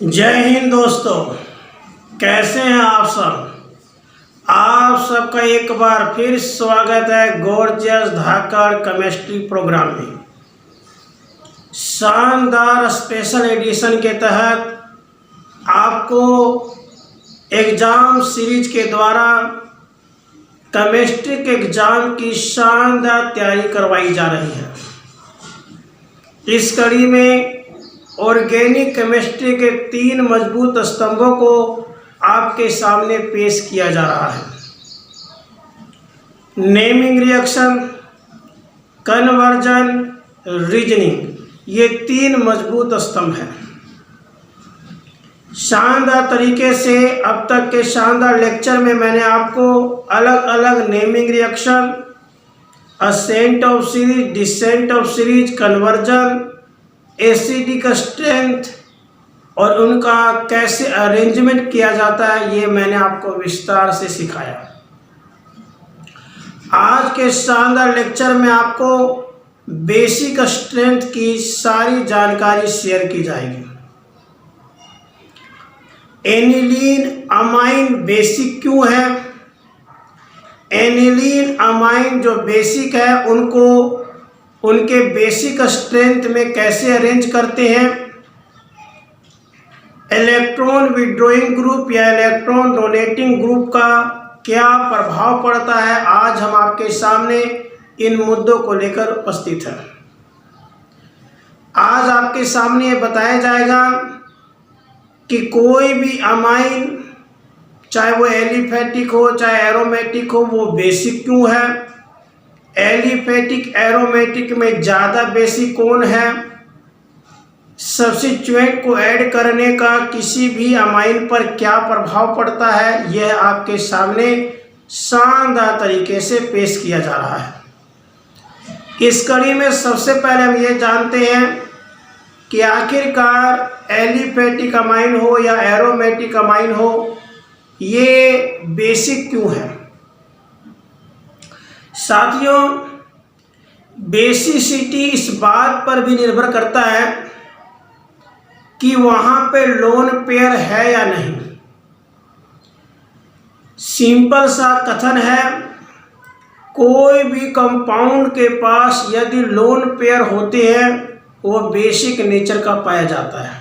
जय हिंद दोस्तों, कैसे हैं आप सब। आप सबका एक बार फिर स्वागत है गॉर्जियस धाकड़ केमिस्ट्री प्रोग्राम में। शानदार स्पेशल एडिशन के तहत आपको एग्ज़ाम सीरीज के द्वारा केमिस्ट्री के एग्ज़ाम की शानदार तैयारी करवाई जा रही है। इस कड़ी में ऑर्गेनिक केमिस्ट्री के 3 मजबूत स्तंभों को आपके सामने पेश किया जा रहा है। नेमिंग रिएक्शन, कन्वर्जन, रीजनिंग, ये 3 मजबूत स्तंभ हैं। शानदार तरीके से अब तक के शानदार लेक्चर में मैंने आपको अलग अलग naming reaction, ascent of series, descent of series, conversion, acidic strength और उनका कैसे अरेंजमेंट किया जाता है, ये मैंने आपको विस्तार से सिखाया। आज के शानदार लेक्चर में आपको बेसिक स्ट्रेंथ की सारी जानकारी शेयर की जाएगी। एनिलीन अमाइन बेसिक क्यों है, एनिलीन अमाइन जो बेसिक है उनको उनके बेसिक स्ट्रेंथ में कैसे अरेंज करते हैं, इलेक्ट्रॉन विड्रॉइंग ग्रुप या इलेक्ट्रॉन डोनेटिंग ग्रुप का क्या प्रभाव पड़ता है, आज हम आपके सामने इन मुद्दों को लेकर उपस्थित हैं। आज आपके सामने ये बताया जाएगा कि कोई भी अमाइन, चाहे वो एलिफेटिक हो चाहे एरोमेटिक हो, वो बेसिक क्यों है, एलिफेटिक एरोमेटिक में ज़्यादा बेसिक कौन है, सब्स्टिट्यूएंट को ऐड करने का किसी भी अमाइन पर क्या प्रभाव पड़ता है, यह आपके सामने शानदार तरीके से पेश किया जा रहा है। इस कड़ी में सबसे पहले हम ये जानते हैं कि आखिरकार एलिफेटिक अमाइन हो या एरोमेटिक अमाइन हो, ये बेसिक क्यों है। साथियों, बेसिसिटी इस बात पर भी निर्भर करता है कि वहां पे लोन पेयर है या नहीं। सिंपल सा कथन है, कोई भी कंपाउंड के पास यदि लोन पेयर होते हैं वो बेसिक नेचर का पाया जाता है।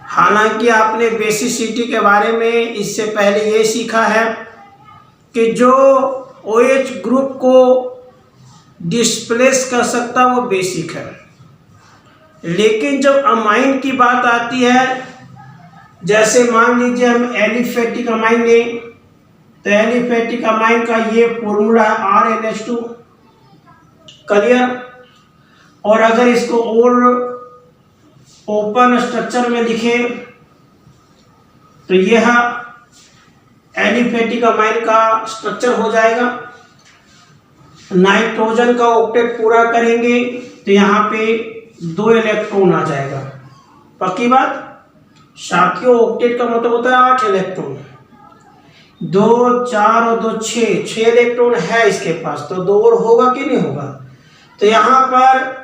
हालांकि आपने बेसिसिटी के बारे में इससे पहले ये सीखा है कि जो OH ग्रुप को डिस्प्लेस कर सकता वो बेसिक है, लेकिन जब अमाइन की बात आती है, जैसे मान लीजिए हम एलिफेटिक अमाइन लें, तो एलिफेटिक अमाइन का ये फॉर्मूला है RNH2, क्लियर। और अगर इसको और ओपन स्ट्रक्चर में लिखें तो यह एलिफेटिक अमाइन का स्ट्रक्चर हो जाएगा। नाइट्रोजन का ऑक्टेट पूरा करेंगे तो यहाँ पे 2 इलेक्ट्रॉन आ जाएगा। पक्की बात साथियों, ऑक्टेट का मतलब होता है 8 इलेक्ट्रॉन, 2 4 और 2 6 इलेक्ट्रॉन है इसके पास, तो 2 और होगा कि नहीं होगा। तो यहाँ पर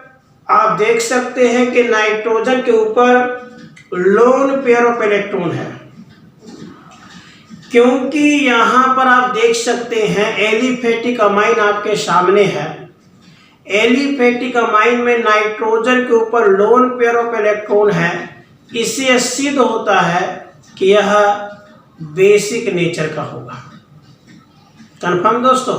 आप देख सकते हैं कि नाइट्रोजन के ऊपर लोन पेयर ऑफ इलेक्ट्रॉन है, क्योंकि यहाँ पर आप देख सकते हैं एलिफेटिक अमाइन आपके सामने है। एलिफेटिक अमाइन में नाइट्रोजन के ऊपर लोन पेयर ऑफ इलेक्ट्रॉन है, इससे सिद्ध होता है कि यह बेसिक नेचर का होगा। कंफर्म दोस्तों,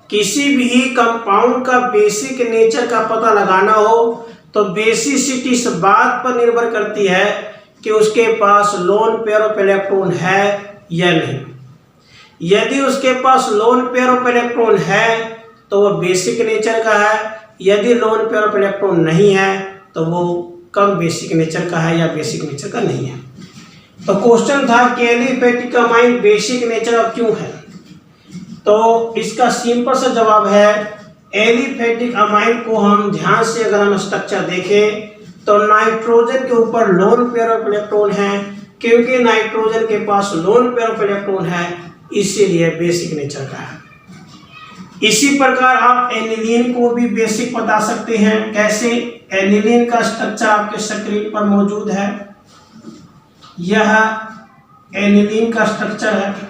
किसी भी कंपाउंड का बेसिक नेचर का पता लगाना हो तो बेसिसिटी इस बात पर निर्भर करती है कि उसके पास लोन पेयर ऑफ इलेक्ट्रॉन है या नहीं। यदि उसके पास लोन पेयर ऑफ इलेक्ट्रॉन है तो वो बेसिक नेचर का है, यदि लोन पेयर ऑफ इलेक्ट्रॉन नहीं है तो वो कम बेसिक नेचर का है या बेसिक नेचर का नहीं है। तो क्वेश्चन था कि एलिफेटिक अमाइन बेसिक नेचर का क्यों है, तो इसका सिंपल सा जवाब है, एलिफेटिक अमाइन को हम ध्यान से अगर हम स्ट्रक्चर देखें तो नाइट्रोजन के ऊपर लोन पेयर ऑफ इलेक्ट्रॉन है, क्योंकि नाइट्रोजन के पास लोन पेयर ऑफ इलेक्ट्रॉन है इसीलिए बेसिक नेचर का है। इसी प्रकार आप एनिलीन को भी बेसिक बता सकते हैं। कैसे? एनिलीन का स्ट्रक्चर आपके स्क्रीन पर मौजूद है। यह एनिलीन का स्ट्रक्चर है।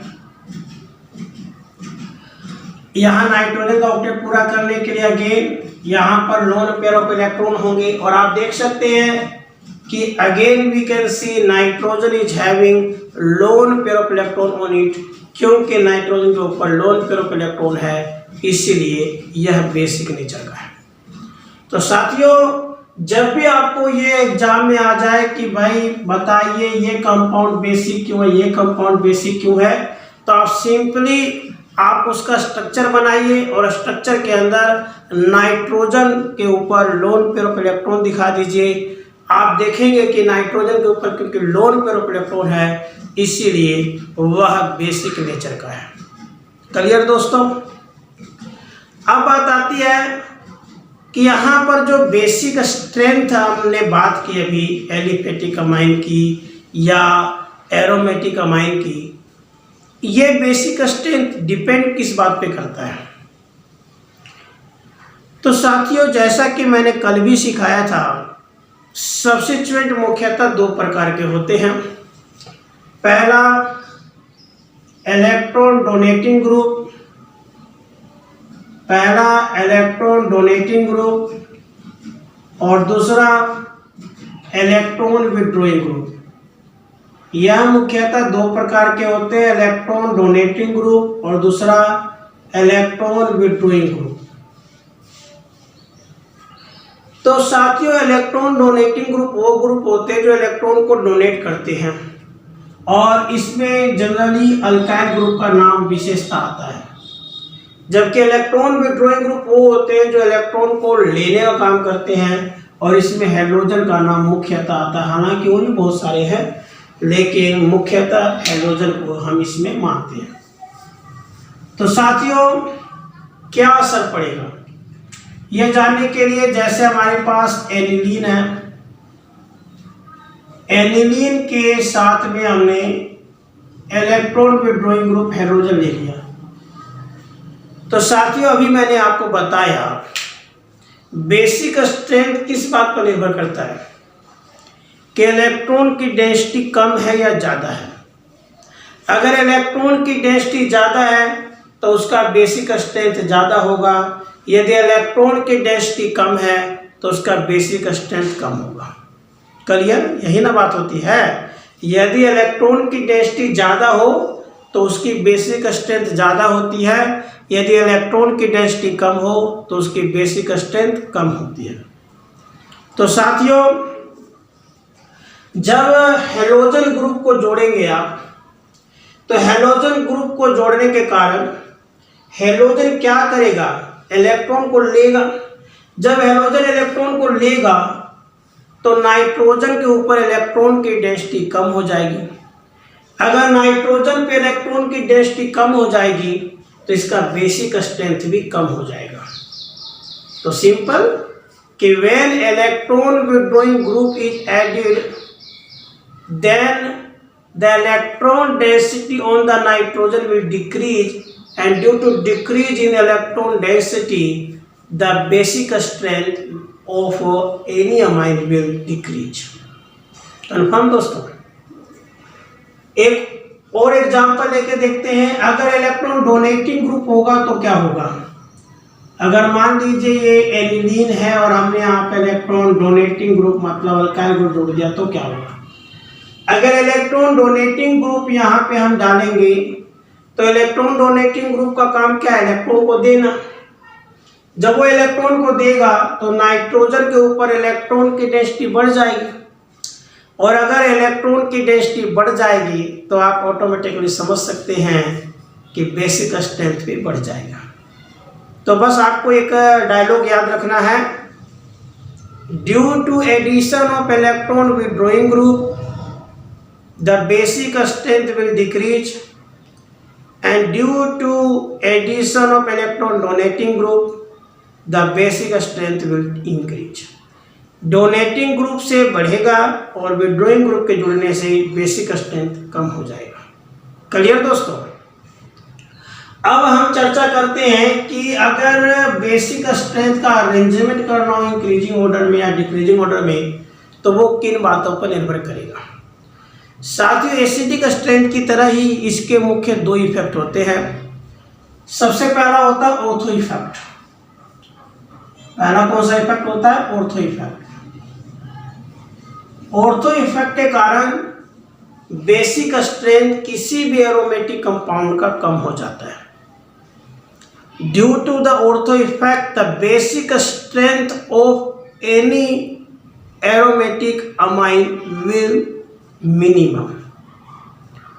यहाँ नाइट्रोजन का ऑक्टेट पूरा करने के लिए अगेन यहाँ पर लोन पेयर ऑफ इलेक्ट्रॉन होंगे, और आप देख सकते हैं कि again we can see nitrogen is having lone pair of electron on it, क्योंकि नाइट्रोजन के ऊपर लोन पेयर ऑफ इलेक्ट्रॉन है, इसीलिए यह बेसिक नेचर का है। तो साथियों, जब भी आपको ये एग्जाम में आ जाए कि भाई बताइए ये कंपाउंड बेसिक क्यों है, ये कंपाउंड बेसिक क्यों है, तो आप सिंपली आप उसका स्ट्रक्चर बनाइए और स्ट्रक्चर के अंदर नाइट्रोजन के ऊपर लोन पेयर ऑफ इलेक्ट्रॉन दिखा दीजिए। आप देखेंगे कि नाइट्रोजन के ऊपर क्योंकि लोन पेयर ऑफ इलेक्ट्रॉन है, इसीलिए वह बेसिक नेचर का है। क्लियर दोस्तों? अब बात आती है कि यहाँ पर जो बेसिक स्ट्रेंथ हमने बात की अभी एलिफेटिक अमाइन की या एरोमेटिक अमाइन की, ये बेसिक स्ट्रेंथ डिपेंड किस बात पे करता है? तो साथियों, जैसा कि मैंने कल भी सिखाया था, सब्स्टिट्यूएंट मुख्यतः दो प्रकार के होते हैं। पहला इलेक्ट्रॉन डोनेटिंग ग्रुप, और दूसरा इलेक्ट्रॉन विड्रॉइंग ग्रुप। यह मुख्यतः दो प्रकार के होते हैं, इलेक्ट्रॉन डोनेटिंग ग्रुप और दूसरा इलेक्ट्रॉन विड्रॉइंग ग्रुप। तो साथियों, इलेक्ट्रॉन डोनेटिंग ग्रुप वो ग्रुप होते हैं जो इलेक्ट्रॉन को डोनेट करते हैं, और इसमें जनरली अल्काइल ग्रुप का नाम विशेषता आता है। जबकि इलेक्ट्रॉन विड्रॉइंग ग्रुप वो होते हैं जो इलेक्ट्रॉन को लेने का काम करते हैं, और इसमें हाइड्रोजन का नाम मुख्यतः आता है। हालांकि और भी बहुत सारे हैं, लेकिन मुख्यतः हाइड्रोजन को हम इसमें मानते हैं। तो साथियों, क्या असर पड़ेगा यह जानने के लिए, जैसे हमारे पास एनिलीन है, एनिलीन के साथ में हमने इलेक्ट्रॉन विड्रॉइंग ग्रुप हाइड्रोजन ले लिया। तो साथियों, अभी मैंने आपको बताया बेसिक स्ट्रेंथ किस बात पर निर्भर करता है कि इलेक्ट्रॉन की डेंसिटी कम है या ज़्यादा है। अगर इलेक्ट्रॉन की डेंसिटी ज़्यादा है तो उसका बेसिक स्ट्रेंथ ज़्यादा होगा, यदि इलेक्ट्रॉन की डेंसिटी कम है तो उसका बेसिक स्ट्रेंथ कम होगा। क्लियर? यही ना बात होती है। यदि इलेक्ट्रॉन की डेंसिटी ज़्यादा हो तो उसकी बेसिक स्ट्रेंथ ज़्यादा होती है, यदि इलेक्ट्रॉन की डेंसिटी कम हो तो उसकी बेसिक स्ट्रेंथ कम होती है। तो साथियों, जब हैलोजन ग्रुप को जोड़ेंगे आप, तो हैलोजन ग्रुप को जोड़ने के कारण हैलोजन क्या करेगा? इलेक्ट्रॉन को लेगा। जब हैलोजन इलेक्ट्रॉन को लेगा तो नाइट्रोजन के ऊपर इलेक्ट्रॉन की डेंसिटी कम हो जाएगी। अगर नाइट्रोजन पे इलेक्ट्रॉन की डेंसिटी कम हो जाएगी तो इसका बेसिक स्ट्रेंथ भी कम हो जाएगा। तो सिंपल कि when electron withdrawing group is added, then the electron density on the nitrogen will decrease, and due to decrease in electron density the basic strength of any amine will decrease. Confirm दोस्तों? एक और example लेके देखते हैं। अगर electron donating group होगा तो क्या होगा? अगर मान लीजिए ये एनिलीन है और हमने यहाँ पे इलेक्ट्रॉन डोनेटिंग ग्रुप मतलब अल्काइल ग्रुप जोड़ दिया तो क्या होगा? अगर इलेक्ट्रॉन डोनेटिंग ग्रुप यहाँ पे हम डालेंगे तो इलेक्ट्रॉन डोनेटिंग ग्रुप का काम क्या है? इलेक्ट्रॉन को देना। जब वो इलेक्ट्रॉन को देगा तो नाइट्रोजन के ऊपर इलेक्ट्रॉन की डेंसिटी बढ़ जाएगी, और अगर इलेक्ट्रॉन की डेंसिटी बढ़ जाएगी तो आप ऑटोमेटिकली समझ सकते हैं कि बेसिक स्ट्रेंथ भी बढ़ जाएगा। तो बस आपको एक डायलॉग याद रखना है, due to addition of electron withdrawing group the basic strength will decrease, and due to addition of electron donating group the basic strength will increase. Donating group से बढ़ेगा और विड्रॉइंग ग्रुप के जुड़ने से बेसिक स्ट्रेंथ कम हो जाएगा। Clear दोस्तों? अब हम चर्चा करते हैं कि अगर बेसिक स्ट्रेंथ का अरेंजमेंट करना हो इंक्रीजिंग ऑर्डर में या डिक्रीजिंग ऑर्डर में, तो वो किन बातों पर निर्भर करेगा। साथियों एसिडिक स्ट्रेंथ की तरह ही इसके मुख्य दो इफेक्ट होते हैं। सबसे पहला होता है ऑर्थो इफेक्ट। पहला कौन सा इफेक्ट होता है? Ortho effect. ऑर्थो इफेक्ट के कारण बेसिक स्ट्रेंथ किसी भी एरोमेटिक कंपाउंड का कम हो जाता है। Due to the ortho effect the basic strength of any aromatic amine will minimum.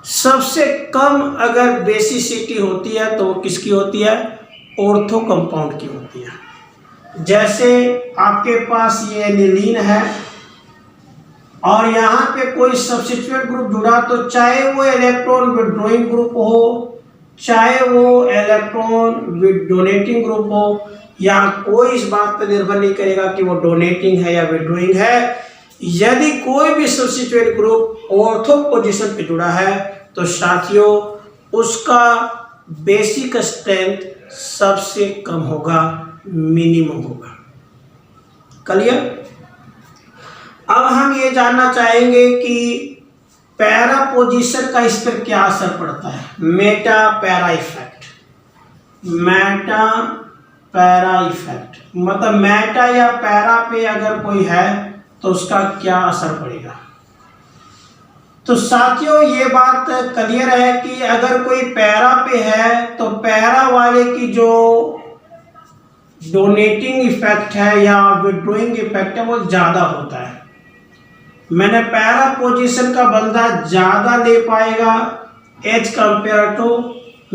सबसे कम अगर बेसिसिटी होती है तो वो किसकी होती है? ऑर्थो कंपाउंड की होती है। जैसे आपके पास ये एनिलीन है और यहाँ पे कोई सब्स्टिट्यूएंट ग्रुप जुड़ा तो चाहे वो इलेक्ट्रॉन विड्रॉइंग ग्रुप हो, चाहे वो इलेक्ट्रॉन विद डोनेटिंग ग्रुप हो, यहाँ कोई इस बात पर निर्भर नहीं करेगा कि वो डोनेटिंग है या विड्रॉइंग है। यदि कोई भी सब्स्टिट्यूएंट ग्रुप ऑर्थो पोजीशन पे जुड़ा है तो साथियों उसका बेसिक स्ट्रेंथ सबसे कम होगा, मिनिमम होगा। क्लियर? अब हम ये जानना चाहेंगे कि पैरा पोजीशन का इस पर क्या असर पड़ता है। Meta para effect. Meta para effect मतलब मेटा या पैरा पे अगर कोई है तो उसका क्या असर पड़ेगा। तो साथियों ये बात क्लियर है कि अगर कोई पैरा पे है तो पैरा वाले की जो डोनेटिंग इफेक्ट है या विड्रॉइंग इफेक्ट है वो ज़्यादा होता है। मैंने पैरा पोजीशन का बंदा ज़्यादा ले पाएगा as compare to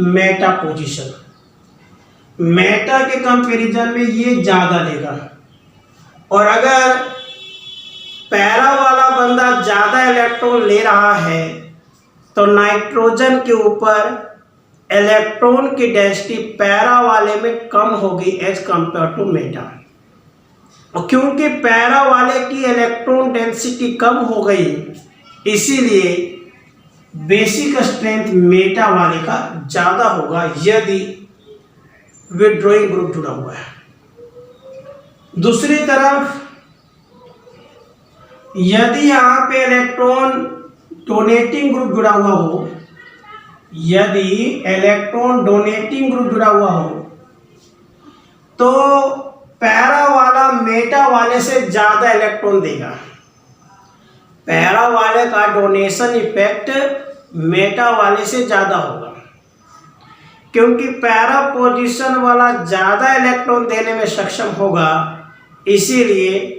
meta position. Meta के कंपैरिजन में ये ज़्यादा लेगा। और अगर पैरा वाला बंदा ज़्यादा इलेक्ट्रॉन ले रहा है तो नाइट्रोजन के ऊपर इलेक्ट्रॉन की डेंसिटी पैरा वाले में कम होगी एज कंपेयर टू मेटा। और क्योंकि पैरा वाले की इलेक्ट्रॉन डेंसिटी कम हो गई इसीलिए बेसिक स्ट्रेंथ मेटा वाले का ज़्यादा होगा यदि विड्रॉइंग ग्रुप जुड़ा हुआ है। दूसरी तरफ यदि यहाँ पे इलेक्ट्रॉन डोनेटिंग ग्रुप जुड़ा हुआ हो, यदि इलेक्ट्रॉन डोनेटिंग ग्रुप जुड़ा हुआ हो तो पैरा वाला मेटा वाले से ज़्यादा इलेक्ट्रॉन देगा। पैरा वाले का डोनेशन इफेक्ट मेटा वाले से ज़्यादा होगा क्योंकि पैरा पोजीशन वाला ज़्यादा इलेक्ट्रॉन देने में सक्षम होगा। इसीलिए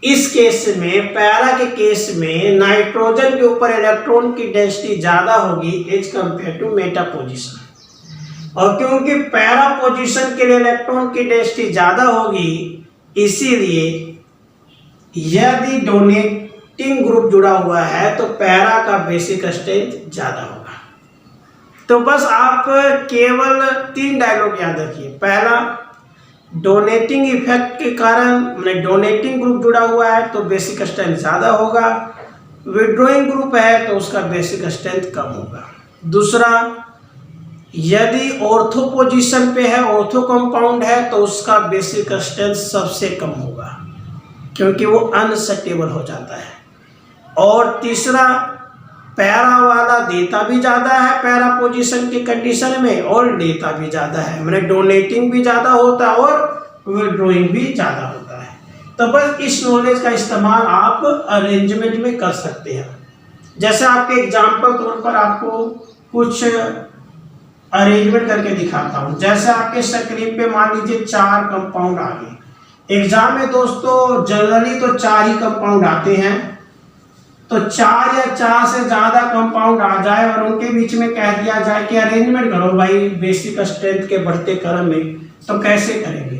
इस केस में पैरा के केस में नाइट्रोजन के ऊपर इलेक्ट्रॉन की डेंसिटी ज़्यादा होगी as compare to meta position. और क्योंकि पैरा पोजीशन के लिए इलेक्ट्रॉन की डेंसिटी ज़्यादा होगी इसीलिए यदि डोनेटिंग ग्रुप जुड़ा हुआ है तो पैरा का बेसिक स्ट्रेंथ ज़्यादा होगा। तो बस आप केवल 3 डायलॉग याद रखिए। पहला, डोनेटिंग इफेक्ट के कारण डोनेटिंग ग्रुप जुड़ा हुआ है तो बेसिक स्ट्रेंथ ज़्यादा होगा, विड्रॉइंग ग्रुप है तो उसका बेसिक स्ट्रेंथ कम होगा। दूसरा, यदि ऑर्थो पोजीशन पे है, ऑर्थो कंपाउंड है तो उसका बेसिक स्ट्रेंथ सबसे कम होगा क्योंकि वो अनस्टेबल हो जाता है। और तीसरा, पैरा वाला देता भी ज़्यादा है पैरा पोजीशन की कंडीशन में और लेता भी ज़्यादा है, डोनेटिंग भी ज़्यादा होता है और विड्रॉइंग भी ज़्यादा होता है। तो बस इस नॉलेज का इस्तेमाल आप अरेंजमेंट में कर सकते हैं। जैसे आपके एग्जाम्पल तौर पर आपको कुछ अरेंजमेंट करके दिखाता हूँ। जैसे आपके स्क्रीन पे मान लीजिए 4 कंपाउंड आ गए। एग्जाम में दोस्तों जनरली तो 4 ही कंपाउंड आते हैं, तो 4 या 4 से ज़्यादा कंपाउंड आ जाए और उनके बीच में कह दिया जाए कि अरेंजमेंट करो भाई बेसिक स्ट्रेंथ के बढ़ते क्रम में, तो कैसे करेंगे?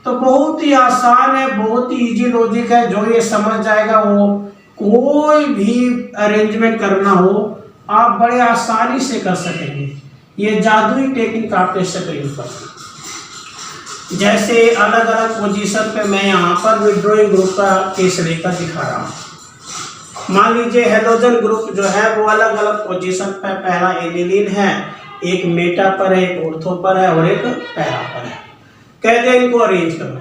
तो बहुत ही आसान है, बहुत ही इजी लॉजिक है। जो ये समझ जाएगा वो कोई भी अरेंजमेंट करना हो आप बड़े आसानी से कर सकेंगे। ये जादुई टेक्निक आपके स्क्रीन पर, जैसे अलग अलग पोजीशन पे मैं यहाँ पर विड्रॉइंग ग्रुप का केस लेकर दिखा रहा हूँ। मान लीजिए हेलोजन ग्रुप जो है वो अलग अलग पोजीशन पर, पहला एनिलीन है, एक मेटा पर है, एक ऑर्थो पर है और एक पैरा पर है। कहते हैं इनको अरेंज करना।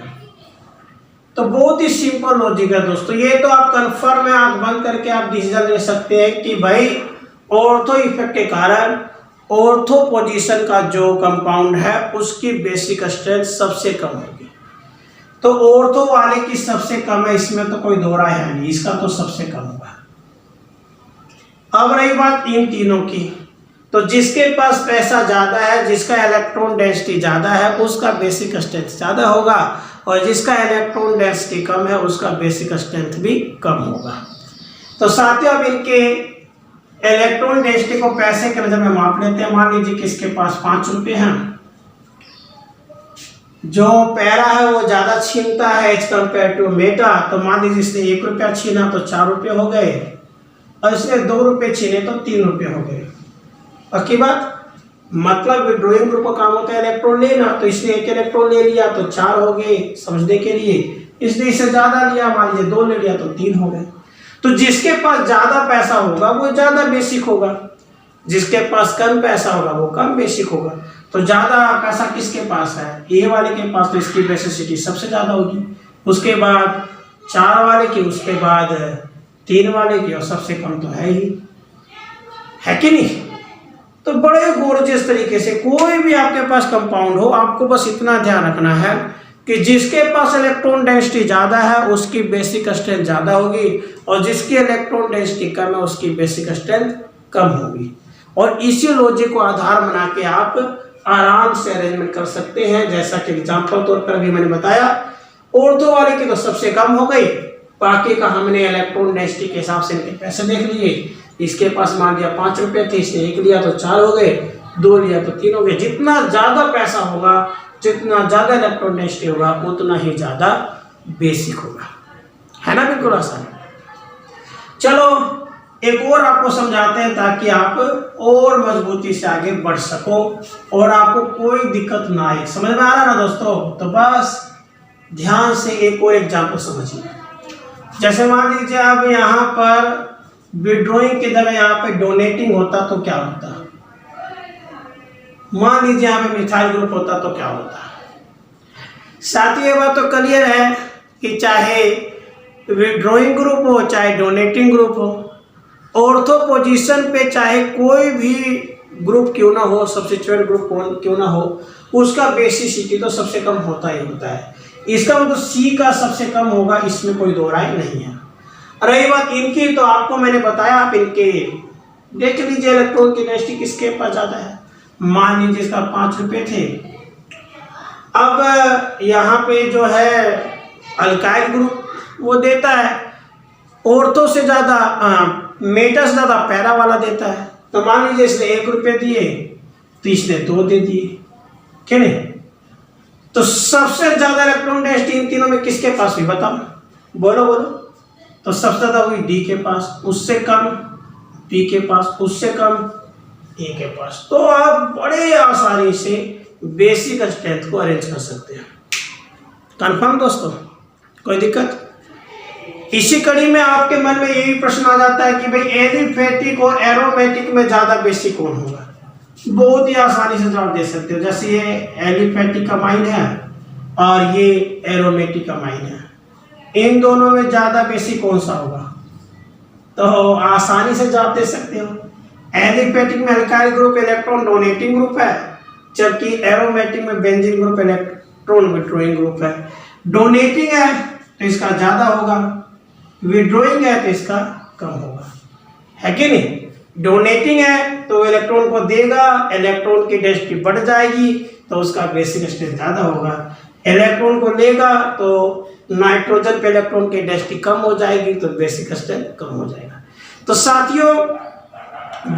तो बहुत ही सिंपल लॉजिक है दोस्तों, ये तो आप कंफर्म है, आंख बंद करके आप डिसीजन ले सकते हैं कि भाई ऑर्थो इफेक्ट के कारण ऑर्थो पोजीशन का जो कंपाउंड है उसकी बेसिक स्ट्रेंथ सबसे कम होगी। तो ऑर्थो वाले की सबसे कम है, इसमें तो कोई दो राय है नहीं, इसका तो सबसे कम होगा। अब रही बात इन तीनों की, तो जिसके पास पैसा ज्यादा है, जिसका इलेक्ट्रॉन डेंसिटी ज्यादा है, उसका बेसिक स्ट्रेंथ ज्यादा होगा, और जिसका इलेक्ट्रॉन डेंसिटी कम है उसका बेसिक स्ट्रेंथ भी कम होगा। तो साथियों अब इनके इलेक्ट्रॉन डेंसिटी को पैसे के नजर में माप लेते हैं। मान लीजिए कि इसके पास 5 रुपये हैं, जो पैरा है वो ज्यादा छीनता है एज कंपेयर टू मेटा, तो मान लीजिए इसने 1 रुपया छीना तो 4 रुपये हो गए, और इसने 2 रुपये छीने तो 3 रुपये हो गए। पक्की बात, मतलब विड्रॉइंग ग्रुप का काम होता है इलेक्ट्रॉन लेना, तो इसने 1 इलेक्ट्रॉन ले लिया तो 4 हो गए समझने के लिए, इसने इससे ज्यादा लिया, मान लीजिए 2 ले लिया तो 3 हो गए। तो जिसके पास ज्यादा पैसा होगा वो ज्यादा बेसिक होगा, जिसके पास कम पैसा होगा वो कम बेसिक होगा। तो ज्यादा पैसा किसके पास है, ए वाले के पास, तो इसकी बेसिसिटी सबसे ज्यादा होगी, उसके बाद 4 वाले की, उसके बाद 3 वाले की, और सबसे कम तो है ही, है कि नहीं। तो बड़े गोर्जियस तरीके से कोई भी आपके पास कंपाउंड हो, आपको बस इतना ध्यान रखना है कि जिसके पास इलेक्ट्रॉन डेंसिटी ज़्यादा है उसकी बेसिक स्ट्रेंथ ज़्यादा होगी, और जिसकी इलेक्ट्रॉन डेंसिटी कम है उसकी बेसिक स्ट्रेंथ कम होगी। और इसी लॉजिक को आधार बना के आप आराम से अरेंजमेंट कर सकते हैं। जैसा कि एग्जाम्पल तौर पर भी मैंने बताया, ऑर्थो वाले की तो सबसे कम हो गई, बाकी का हमने इलेक्ट्रॉन डेंसिटी के हिसाब से इनके पैसे देख लिए। इसके पास मान लिया 5 रुपये थे, इसने 1 लिया तो 4 हो गए, 2 लिया तो 3 हो गए। जितना ज़्यादा पैसा होगा, जितना ज़्यादा इलेक्ट्रॉन डेंसिटी होगा, उतना ही ज़्यादा बेसिक होगा, है ना, बिल्कुल आसान। चलो एक और आपको समझाते हैं ताकि आप और मजबूती से आगे बढ़ सको और आपको कोई दिक्कत ना आए। समझ में आ रहा ना दोस्तों? तो बस ध्यान से एक और एग्जाम्पल समझिए। जैसे मान लीजिए अब यहाँ पर विड्रॉइंग की जगह यहाँ पे डोनेटिंग होता तो क्या होता, मान लीजिए यहाँ पे मिथाइल ग्रुप होता तो क्या होता। साथ ये बात तो क्लियर है कि चाहे विड्रॉइंग ग्रुप हो चाहे डोनेटिंग ग्रुप हो, ऑर्थो पोजीशन पे चाहे कोई भी ग्रुप क्यों ना हो, सब्स्टिट्यूएंट ग्रुप क्यों ना हो, उसका बेसिसिटी तो सबसे कम होता ही होता है। इसका मतलब सी का सबसे कम होगा, इसमें कोई दो राय नहीं है। रही बात इनकी, तो आपको मैंने बताया, आप इनके देख लीजिए इलेक्ट्रॉन की डेंसिटी किसके पास ज़्यादा है। मान लीजिए इसका 5 रुपये थे, अब यहाँ पे जो है अल्काइल ग्रुप वो देता है ऑर्थो से ज़्यादा, मेटा से ज़्यादा पैरा वाला देता है। तो मान लीजिए इसने 1 रुपये दिए तो इसने 2 दे दिए, क्या नहीं। तो सबसे ज़्यादा इलेक्ट्रॉन डेंसिटी इन तीनों में किसके पास हुई, बताओ, बोलो बोलो। तो सबसे ज़्यादा हुई डी के पास, उससे कम पी के पास, उससे कम ए के पास। तो आप बड़े आसानी से बेसिक स्ट्रेंथ को अरेंज कर सकते हैं। कंफर्म दोस्तों, कोई दिक्कत? इसी कड़ी में आपके मन में यही प्रश्न आ जाता है कि भाई एलिफेटिक और एरोमेटिक में ज़्यादा बेसिक कौन होगा। बहुत ही आसानी से जवाब दे सकते हो। जैसे ये एलिफेटिक अमाइन है और ये एरोमेटिक अमाइन है, इन दोनों में ज़्यादा बेसिक कौन सा होगा, तो आसानी से जवाब दे सकते हो। एलिफेटिक में alkyl group electron donating group है, जबकि एरोमेटिक में benzene group electron withdrawing group है। डोनेटिंग है तो इसका ज़्यादा होगा, विड्रॉइंग है तो इसका कम होगा, है कि नहीं। डोनेटिंग है तो इलेक्ट्रॉन को देगा, इलेक्ट्रॉन की डेंसिटी बढ़ जाएगी तो उसका बेसिक स्ट्रेंथ ज़्यादा होगा। इलेक्ट्रॉन को लेगा तो नाइट्रोजन पे इलेक्ट्रॉन की डेंसिटी कम हो जाएगी तो बेसिक स्ट्रेंथ कम हो जाएगा। तो साथियों,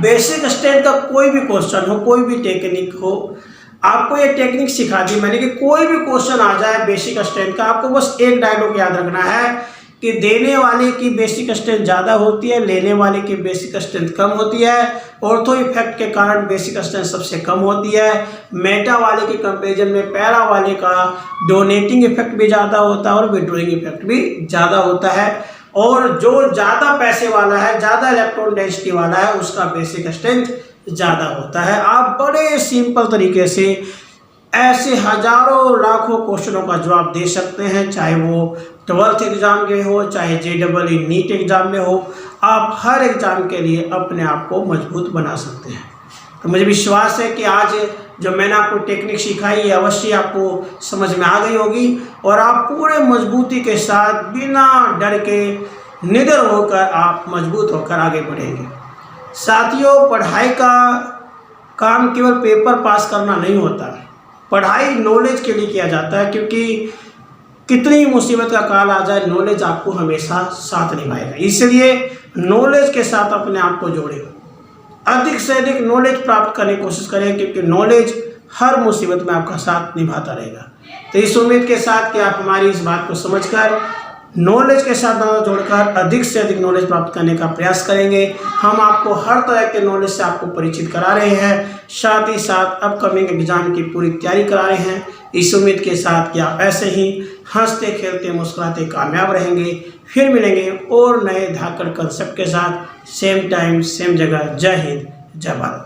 बेसिक स्ट्रेंथ का कोई भी क्वेश्चन हो, कोई भी टेक्निक हो, आपको ये टेक्निक सिखा दी मैंने कि कोई भी क्वेश्चन आ जाए बेसिक स्ट्रेंथ का, आपको बस एक डायलॉग याद रखना है कि देने वाले की बेसिक स्ट्रेंथ ज़्यादा होती है, लेने वाले की बेसिक स्ट्रेंथ कम होती है। ऑर्थो इफेक्ट के कारण बेसिक स्ट्रेंथ सबसे कम होती है। मेटा वाले के कंपैरिजन में पैरा वाले का डोनेटिंग इफेक्ट भी ज़्यादा होता है और विड्रॉइंग इफेक्ट भी ज़्यादा होता है। और जो ज़्यादा पैसे वाला है, ज़्यादा इलेक्ट्रॉन डेंसिटी वाला है, उसका बेसिक स्ट्रेंथ ज़्यादा होता है। आप बड़े सिंपल तरीके से ऐसे हजारों लाखों क्वेश्चनों का जवाब दे सकते हैं, चाहे वो 12th एग्ज़ाम के हो, चाहे JEE नीट एग्ज़ाम में हो, आप हर एग्ज़ाम के लिए अपने आप को मजबूत बना सकते हैं। तो मुझे विश्वास है कि आज जो मैंने आपको टेक्निक सिखाई है अवश्य आपको समझ में आ गई होगी और आप पूरे मजबूती के साथ बिना डर के निडर होकर आप मजबूत होकर आगे बढ़ेंगे। साथियों, पढ़ाई का काम केवल पेपर पास करना नहीं होता, पढ़ाई नॉलेज के लिए किया जाता है, क्योंकि कितनी मुसीबत का काल आ जाए नॉलेज आपको हमेशा साथ निभाएगा। इसलिए नॉलेज के साथ अपने आप को जोड़ें, अधिक से अधिक नॉलेज प्राप्त करने की कोशिश करें, क्योंकि नॉलेज हर मुसीबत में आपका साथ निभाता रहेगा। तो इस उम्मीद के साथ कि आप हमारी इस बात को समझकर नॉलेज के साथ नाता जोड़कर अधिक से अधिक नॉलेज प्राप्त करने का प्रयास करेंगे। हम आपको हर तरह के नॉलेज से आपको परिचित करा रहे हैं, साथ ही साथ अपकमिंग एग्जाम की पूरी तैयारी करा रहे हैं, इस उम्मीद के साथ कि आप ऐसे ही हंसते खेलते मुस्कुराते कामयाब रहेंगे। फिर मिलेंगे और नए धाकड़ कंसेप्ट के साथ, सेम टाइम सेम जगह। जय हिंद, जय भारत।